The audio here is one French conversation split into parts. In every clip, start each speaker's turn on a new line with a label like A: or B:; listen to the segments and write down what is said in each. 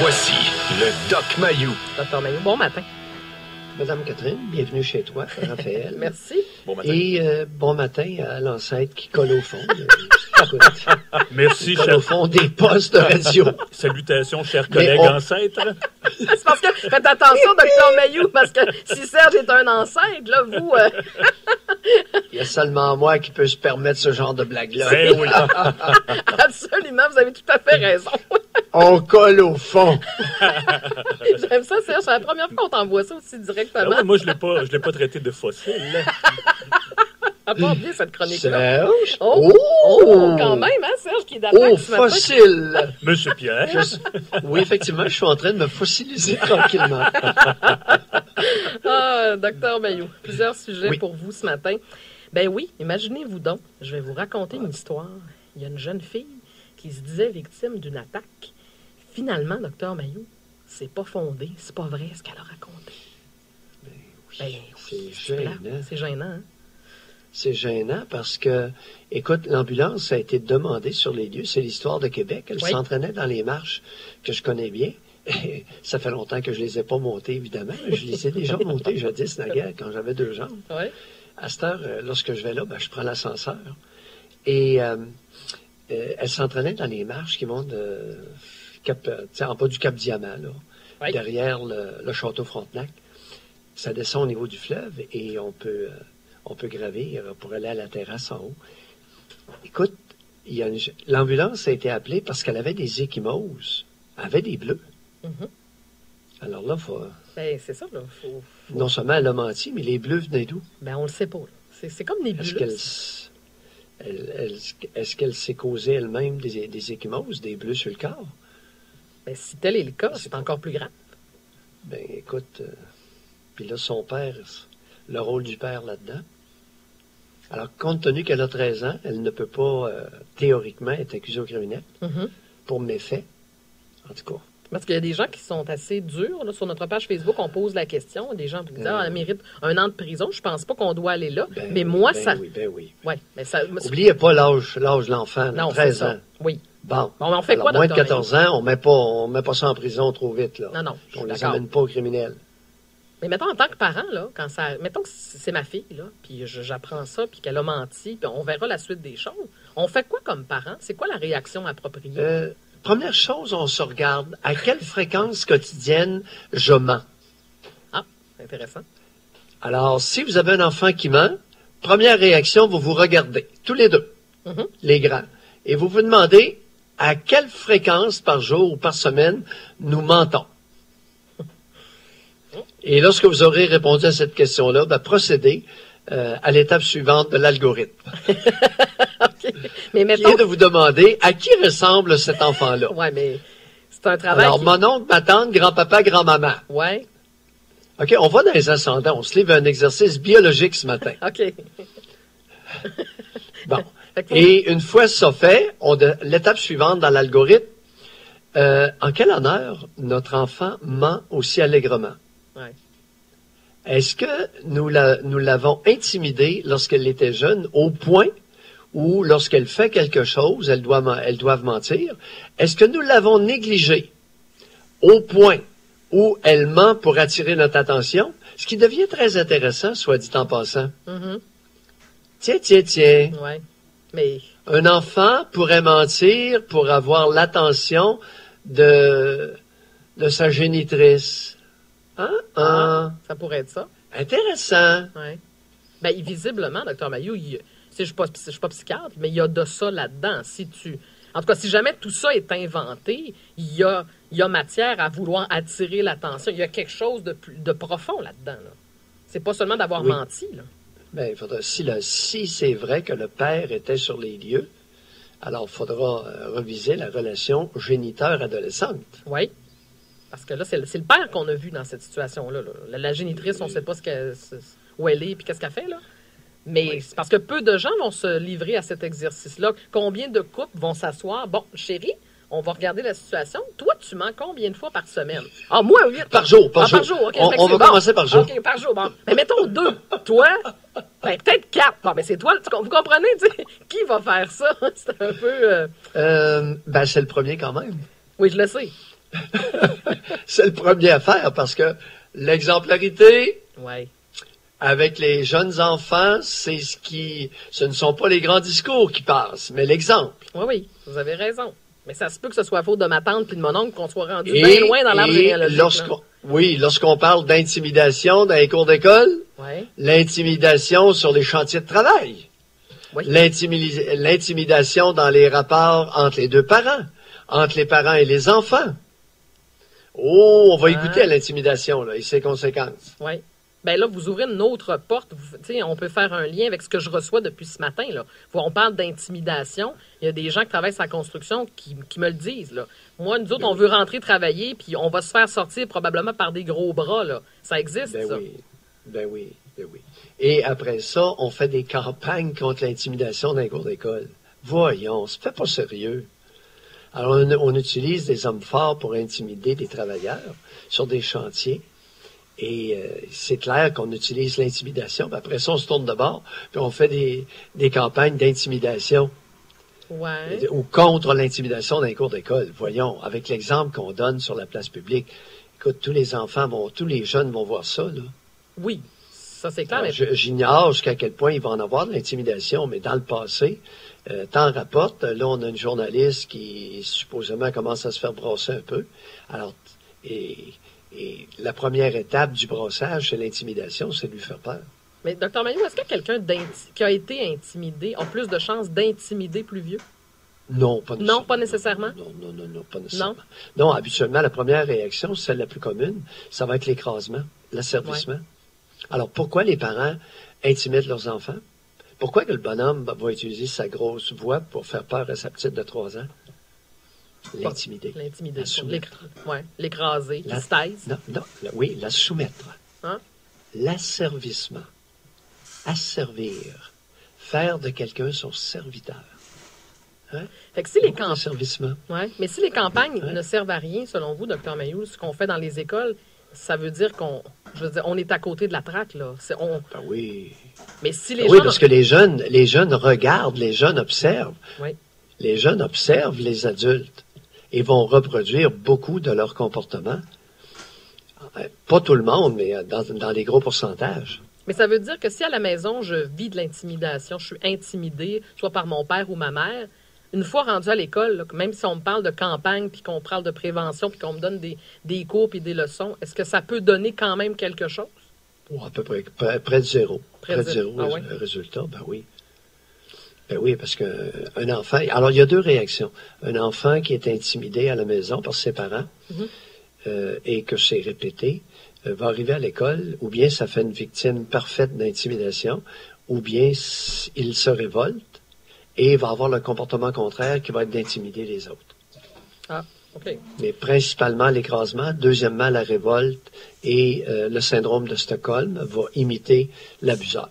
A: Voici le Doc Mayou.
B: Docteur Mayou, bon matin.
C: Madame Catherine, bienvenue chez toi, Raphaël.
B: Merci.
D: Bon matin.
C: Et bon matin à l'ancêtre qui colle au fond.
D: Merci,
C: Colle au fond des postes de radio.
D: Salutations, chers collègues ancêtres.
B: C'est parce que, faites attention, Docteur Mayou, parce que si Serge est un ancêtre, là, vous...
C: Il y a seulement moi qui peux se permettre ce genre de blague-là.
D: Ben oui.
B: Absolument, vous avez tout à fait raison.
C: On colle au fond.
B: J'aime ça, Serge. C'est la première fois qu'on t'envoie ça aussi directement.
D: Ah ouais, moi, je l'ai pas traité de fossile.
B: À pas oublier cette chronique-là.
C: Serge?
B: Oh, quand même, hein, Serge, qui est d'attaque
C: Oh,
B: ce matin.
C: fossile!
D: Monsieur Pierre.
C: Oui, effectivement, je suis en train de me fossiliser tranquillement.
B: Ah, Docteur Mayou, plusieurs sujets
C: Oui.
B: pour vous ce matin. Ben oui, imaginez-vous donc, je vais vous raconter une histoire. Il y a une jeune fille qui se disait victime d'une attaque. Finalement, Docteur Mayou, c'est pas fondé, c'est pas vrai ce qu'elle a raconté. Ben oui,
C: C'est
B: plate,
C: gênant.
B: c'est gênant, hein?
C: C'est gênant parce que, écoute, l'ambulance a été demandée sur les lieux. C'est l'histoire de Québec. Elle
B: Oui.
C: s'entraînait dans les marches que je connais bien. Et ça fait longtemps que je les ai pas montées, évidemment. Mais je les ai déjà montées jadis, naguère, quand j'avais 2 jambes.
B: Oui.
C: À cette heure, lorsque je vais là, ben, je prends l'ascenseur. Et elle s'entraînait dans les marches qui montent en bas du Cap Diamant, là,
B: Oui.
C: derrière le château Frontenac. Ça descend au niveau du fleuve et on peut gravir pour aller à la terrasse en haut. Écoute, l'ambulance a été appelée parce qu'elle avait des échymoses. Elle avait des bleus.
B: Mhm.
C: Alors là,
B: Ben, c'est ça, là. Faut...
C: non seulement elle a menti, mais les bleus venaient d'où?
B: Ben, on le sait pas, là. C'est comme
C: Est-ce
B: nébuleux.
C: qu'elle s'est causée elle-même des échymoses, des bleus sur le corps?
B: Ben, si tel est le cas, c'est encore plus grave.
C: Ben, écoute, puis là, son père, le rôle du père là-dedans. Alors, compte tenu qu'elle a 13 ans, elle ne peut pas, théoriquement, être accusée au criminel
B: Mhm.
C: pour méfait. En tout cas.
B: Parce qu'il y a des gens qui sont assez durs. Là, sur notre page Facebook, on pose la question. Des gens qui disent elle mérite 1 an de prison. Je pense pas qu'on doit aller là. Mais moi, ça.
C: Ben oui.
B: Ouais, mais ça.
C: Oubliez pas l'âge de l'enfant, là,
B: Non,
C: 13
B: c'est
C: ans.
B: ça. Oui.
C: Bon.
B: Bon, on fait
C: Alors,
B: quoi,
C: moins de
B: Dr.
C: 14 ans, on met pas ça en prison trop vite, là.
B: Non, je suis
C: On les
B: d'accord.
C: amène pas au criminel.
B: Mais mettons, en tant que parent, là, mettons que c'est ma fille, là, puis j'apprends ça, puis qu'elle a menti, puis on verra la suite des choses. On fait quoi comme parent? C'est quoi la réaction appropriée?
C: Première chose, on se regarde. À quelle fréquence quotidienne je mens?
B: Ah, intéressant.
C: Alors, si vous avez un enfant qui ment, première réaction, vous vous regardez, tous les deux,
B: Mhm.
C: les grands, et vous vous demandez à quelle fréquence par jour ou par semaine nous mentons. Et lorsque vous aurez répondu à cette question-là, ben, procédez à l'étape suivante de l'algorithme,
B: OK. Mais
C: qui
B: mettons.
C: est de vous demander à qui ressemble cet enfant-là.
B: Ouais, mais c'est un travail.
C: Alors, mon oncle, ma tante, grand-papa, grand-maman.
B: Ouais,
C: OK, on va dans les ascendants. On se livre un exercice biologique ce matin.
B: OK.
C: Bon.
B: Fait que
C: Et une fois ça fait, l'étape suivante dans l'algorithme, en quel honneur notre enfant ment aussi allègrement?
B: Ouais.
C: Est-ce que nous l'avons intimidée lorsqu'elle était jeune au point où lorsqu'elle fait quelque chose, elles doivent mentir? Est-ce que nous l'avons négligée au point où elle ment pour attirer notre attention? Ce qui devient très intéressant, soit dit en passant.
B: Mhm.
C: Tiens.
B: Ouais. Mais.
C: Un enfant pourrait mentir pour avoir l'attention de sa génitrice.
B: Ça pourrait être ça.
C: Intéressant.
B: Ouais. Ben, visiblement, Dr. Mayou, je ne suis pas psychiatre, mais il y a de ça là-dedans. En tout cas, si jamais tout ça est inventé, il y a matière à vouloir attirer l'attention. Il y a quelque chose de profond là-dedans. Là. C'est pas seulement d'avoir
C: Oui.
B: menti. Là.
C: Ben, il faudra, si c'est vrai que le père était sur les lieux, alors il faudra reviser la relation géniteur-adolescente.
B: Oui. Parce que là, c'est le père qu'on a vu dans cette situation-là. Là. La génitrice, on ne sait pas où elle est et qu'est-ce qu'elle fait. Là. Mais
C: Oui.
B: c'est parce que peu de gens vont se livrer à cet exercice-là. Combien de couples vont s'asseoir? Bon, chérie, on va regarder la situation. Toi, tu mens combien de fois par semaine? Ah, moi, 8.
C: Par jour, par jour.
B: Par jour, OK.
C: On va commencer par jour.
B: OK, par jour, bon. Mais mettons 2. Toi, ben, peut-être 4. Bon, ben, c'est toi. Vous comprenez, tu sais, qui va faire ça? C'est un peu...
C: Ben, c'est le premier quand même.
B: Oui, je le sais.
C: C'est le premier à faire parce que l'exemplarité
B: Oui.
C: avec les jeunes enfants, ce ne sont pas les grands discours qui passent, mais l'exemple.
B: Oui, oui, vous avez raison. Mais ça se peut que ce soit faute de ma tante puis de mon oncle qu'on soit rendu bien loin dans l'arbre généalogique.
C: Lorsqu'on parle d'intimidation dans les cours d'école,
B: Oui.
C: l'intimidation sur les chantiers de travail,
B: Oui.
C: l'intimidation dans les rapports entre les deux parents, entre les parents et les enfants. Oh, on va y goûter à l'intimidation, là, et ses conséquences.
B: Oui. Ben là, vous ouvrez une autre porte. On peut faire un lien avec ce que je reçois depuis ce matin. Là. On parle d'intimidation. Il y a des gens qui travaillent sur la construction qui me le disent. Là. Moi, nous autres, on veut rentrer travailler, puis on va se faire sortir probablement par des gros bras. Là. Ça existe,
C: Ben
B: ça.
C: oui, ben oui, ben oui. Et après ça, on fait des campagnes contre l'intimidation dans les cours d'école. Voyons, ça fait pas sérieux. Alors, on utilise des hommes forts pour intimider des travailleurs sur des chantiers. Et c'est clair qu'on utilise l'intimidation. Puis après ça, on se tourne de bord, puis on fait des campagnes d'intimidation
B: Ouais.
C: ou contre l'intimidation dans les cours d'école. Voyons, avec l'exemple qu'on donne sur la place publique. Écoute, tous les jeunes vont voir ça, là.
B: Oui, ça c'est clair.
C: Alors,
B: Mais...
C: J'ignore jusqu'à quel point il va en avoir de l'intimidation, mais dans le passé, t'en rapporte. Là, on a une journaliste qui supposément commence à se faire brasser un peu. Alors, et la première étape du brassage, c'est l'intimidation, c'est de lui faire peur.
B: Mais Dr Mailloux, est-ce que quelqu'un qui a été intimidé a plus de chances d'intimider plus vieux?
C: Non, pas nécessairement.
B: Non, pas nécessairement?
C: Non, pas nécessairement. Non, habituellement, la première réaction, celle la plus commune, ça va être l'écrasement, l'asservissement. Ouais. Alors, pourquoi les parents intimident leurs enfants? Pourquoi que le bonhomme va utiliser sa grosse voix pour faire peur à sa petite de 3 ans? L'intimider.
B: L'intimider. L'écraser. La taise.
C: Oui, la soumettre.
B: Hein?
C: L'asservissement. Asservir. Faire de quelqu'un son serviteur. Hein?
B: Fait que si les mais si les campagnes ne servent à rien, selon vous, Dr Mailloux, ce qu'on fait dans les écoles, ça veut dire on est à côté de la traque, là.
C: Ben oui.
B: Mais si les
C: oui, parce que les jeunes regardent, les jeunes observent.
B: Oui.
C: Les jeunes observent les adultes et vont reproduire beaucoup de leur comportement. Pas tout le monde, mais dans des gros pourcentages.
B: Mais ça veut dire que si à la maison, je vis de l'intimidation, je suis intimidée, soit par mon père ou ma mère, une fois rendu à l'école, là, même si on me parle de campagne, puis qu'on parle de prévention, puis qu'on me donne des cours puis des leçons, est-ce que ça peut donner quand même quelque chose?
C: Oh, à peu près, près de zéro. Près de zéro,
B: ah, ouais?
C: Résultat, ben oui. Ben oui, parce qu'un enfant... Alors, il y a 2 réactions. Un enfant qui est intimidé à la maison par ses parents et que c'est répété, va arriver à l'école, ou bien ça fait une victime parfaite d'intimidation, ou bien il se révolte et va avoir le comportement contraire qui va être d'intimider les autres.
B: Ah, OK.
C: Mais principalement l'écrasement, deuxièmement la révolte et le syndrome de Stockholm va imiter l'abuseur.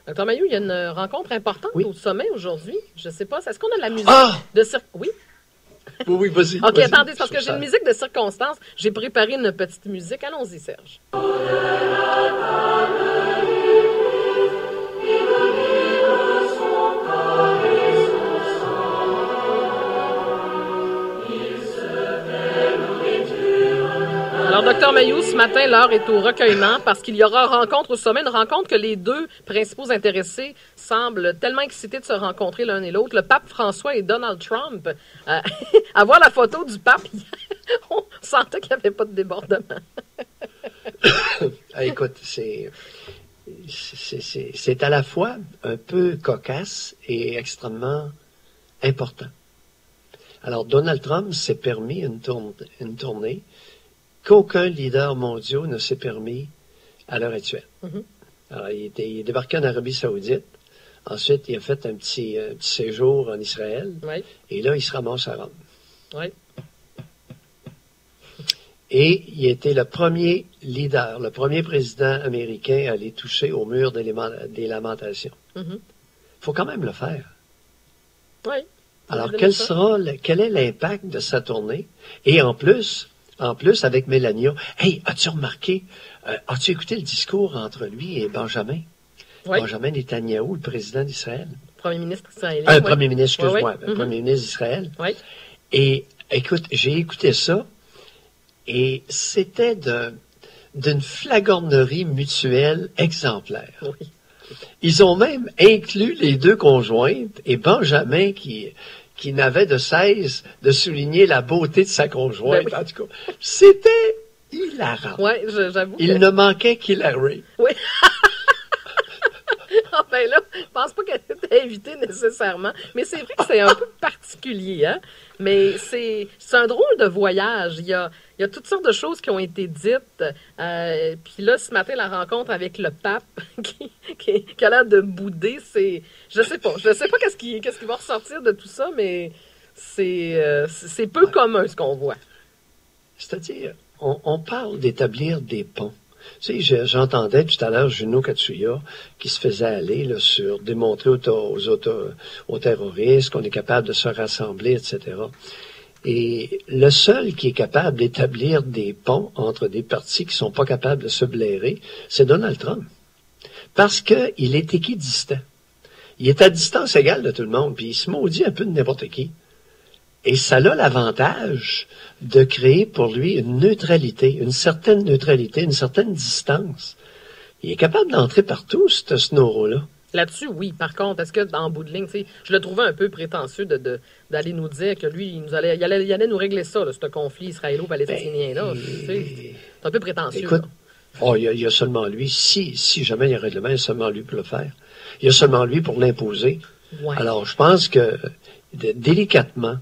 B: Dr Mailloux, il y a une rencontre importante au sommet aujourd'hui. Je ne sais pas, est-ce qu'on a de la musique de Oui?
C: Oui, vas-y.
B: OK, attendez, parce que j'ai une musique de circonstance. J'ai préparé une petite musique. Allons-y, Serge. Alors, Dr Mailloux, ce matin, l'heure est au recueillement parce qu'il y aura rencontre au sommet, une rencontre que les 2 principaux intéressés semblent tellement excités de se rencontrer l'un et l'autre. Le pape François et Donald Trump. À voir la photo du pape, on sentait qu'il n'y avait pas de débordement.
C: Écoute, c'est à la fois un peu cocasse et extrêmement important. Alors, Donald Trump s'est permis une tournée qu'aucun leader mondial ne s'est permis à l'heure actuelle. Mm-hmm. Alors, il est débarqué en Arabie Saoudite. Ensuite, il a fait un petit séjour en Israël.
B: Oui.
C: Et là, il se ramasse à Rome.
B: Oui.
C: Et il était le premier leader, le premier président américain à aller toucher au mur des lamentations. Mm-hmm. Faut quand même le faire.
B: Oui.
C: Alors, quel est l'impact de sa tournée? Et en plus, avec Melania, hey, as-tu remarqué, as-tu écouté le discours entre lui et Benjamin? Oui. Benjamin Netanyahou, le président d'Israël.
B: Premier ministre israélien.
C: Premier ministre, excuse-moi. Premier ministre d'Israël.
B: Oui.
C: Et écoute, j'ai écouté ça et c'était d'une flagornerie mutuelle exemplaire.
B: Oui.
C: Ils ont même inclus les deux conjointes et Benjamin qui n'avait de cesse de souligner la beauté de sa conjointe.
B: Ben oui.
C: En tout cas, c'était hilarant.
B: Oui, j'avoue.
C: Il ne manquait qu'Hillary.
B: Oui. Ah ben là, je pense pas qu'elle était invitée nécessairement. Mais c'est vrai que c'est un peu particulier, hein? Mais c'est un drôle de voyage. Il y a toutes sortes de choses qui ont été dites. Puis là, ce matin, la rencontre avec le pape qui a l'air de bouder, c'est... Je sais pas qu'est-ce qui va ressortir de tout ça, mais c'est peu commun ce qu'on voit.
C: C'est-à-dire, on parle d'établir des ponts. Tu sais, j'entendais tout à l'heure Juno Katsuya qui se faisait aller là, sur démontrer aux terroristes qu'on est capable de se rassembler, etc. Et le seul qui est capable d'établir des ponts entre des partis qui sont pas capables de se blairer, c'est Donald Trump. Parce qu'il est équidistant. Il est à distance égale de tout le monde, puis il se maudit un peu de n'importe qui. Et ça a l'avantage de créer pour lui une neutralité, une certaine distance. Il est capable d'entrer partout, ce Snoro-là.
B: Là-dessus, oui. Par contre, est-ce que, en bout de ligne, je le trouvais un peu prétentieux d'aller nous dire que lui, il allait nous régler ça, là, ce conflit israélo-palestinien-là. C'est un peu prétentieux.
C: Écoute, il y a seulement lui. Si jamais il y a un règlement, il y a seulement lui pour le faire. Il y a seulement lui pour l'imposer. Ouais. Alors, je pense que, délicatement,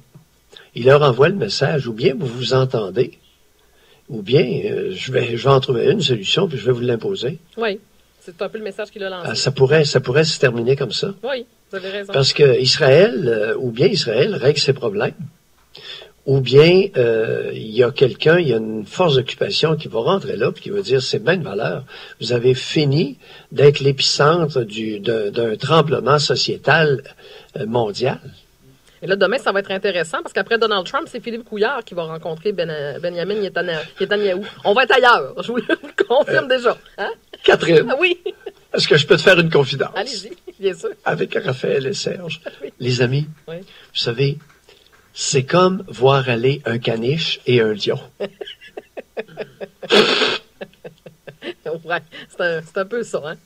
C: il leur envoie le message, ou bien vous vous entendez, ou bien je vais en trouver une solution, puis je vais vous l'imposer.
B: Oui, c'est un peu le message qu'il a lancé.
C: Ça pourrait se terminer comme ça.
B: Oui, vous avez raison.
C: Parce que Israël règle ses problèmes, ou bien il y a une force d'occupation qui va rentrer là, puis qui va dire, c'est bien de valeur, vous avez fini d'être l'épicentre d'un tremblement sociétal mondial.
B: Et là, demain, ça va être intéressant parce qu'après Donald Trump, c'est Philippe Couillard qui va rencontrer Benjamin Netanyahou. On va être ailleurs. Je vous le confirme déjà. Hein?
C: Catherine.
B: Ah oui.
C: Est-ce que je peux te faire une confidence?
B: Allez-y, bien sûr.
C: Avec Raphaël et Serge.
B: Oui.
C: Les amis,
B: oui.
C: Vous savez, c'est comme voir aller un caniche et un lion.
B: Ouais, c'est un peu ça, hein?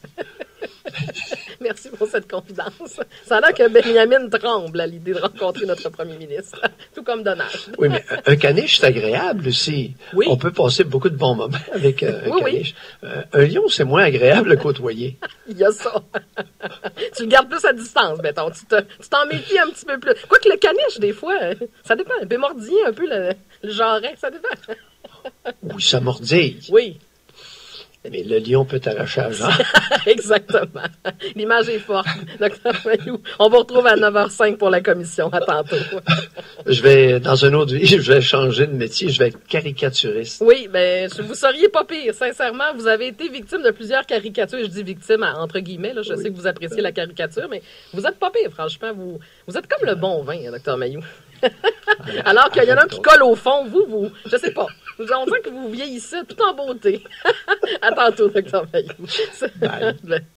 B: Merci pour cette confidence. Ça a l'air que Benjamin tremble à l'idée de rencontrer notre premier ministre, tout comme Donald.
C: Oui, mais un caniche, c'est agréable aussi.
B: Oui.
C: On peut passer beaucoup de bons moments avec un caniche.
B: Oui.
C: Un lion, c'est moins agréable à côtoyer.
B: Il y a ça. Tu le gardes plus à distance, mettons. Tu t'en méfies un petit peu plus. Quoique le caniche, des fois, ça dépend. Un peu mordillé, un peu le jarret, ça dépend.
C: Oui, ça mordille.
B: Oui.
C: Mais le lion peut t'arracher à jambe.
B: Exactement. L'image est forte. Dr. Mayou, on vous retrouve à 9h05 pour la commission. À tantôt.
C: Dans une autre vie, je vais changer de métier. Je vais être caricaturiste.
B: Oui, ben, vous seriez pas pire. Sincèrement, vous avez été victime de plusieurs caricatures. Je dis victime entre guillemets. Là, je sais que vous appréciez la caricature, mais vous êtes pas pire, franchement. Vous êtes comme le bon vin, Dr. Mayou. Alors qu'il y en a un qui colle au fond, vous, je sais pas. On dirait que vous vieillissez tout en beauté. À tantôt, Dr. Mayou.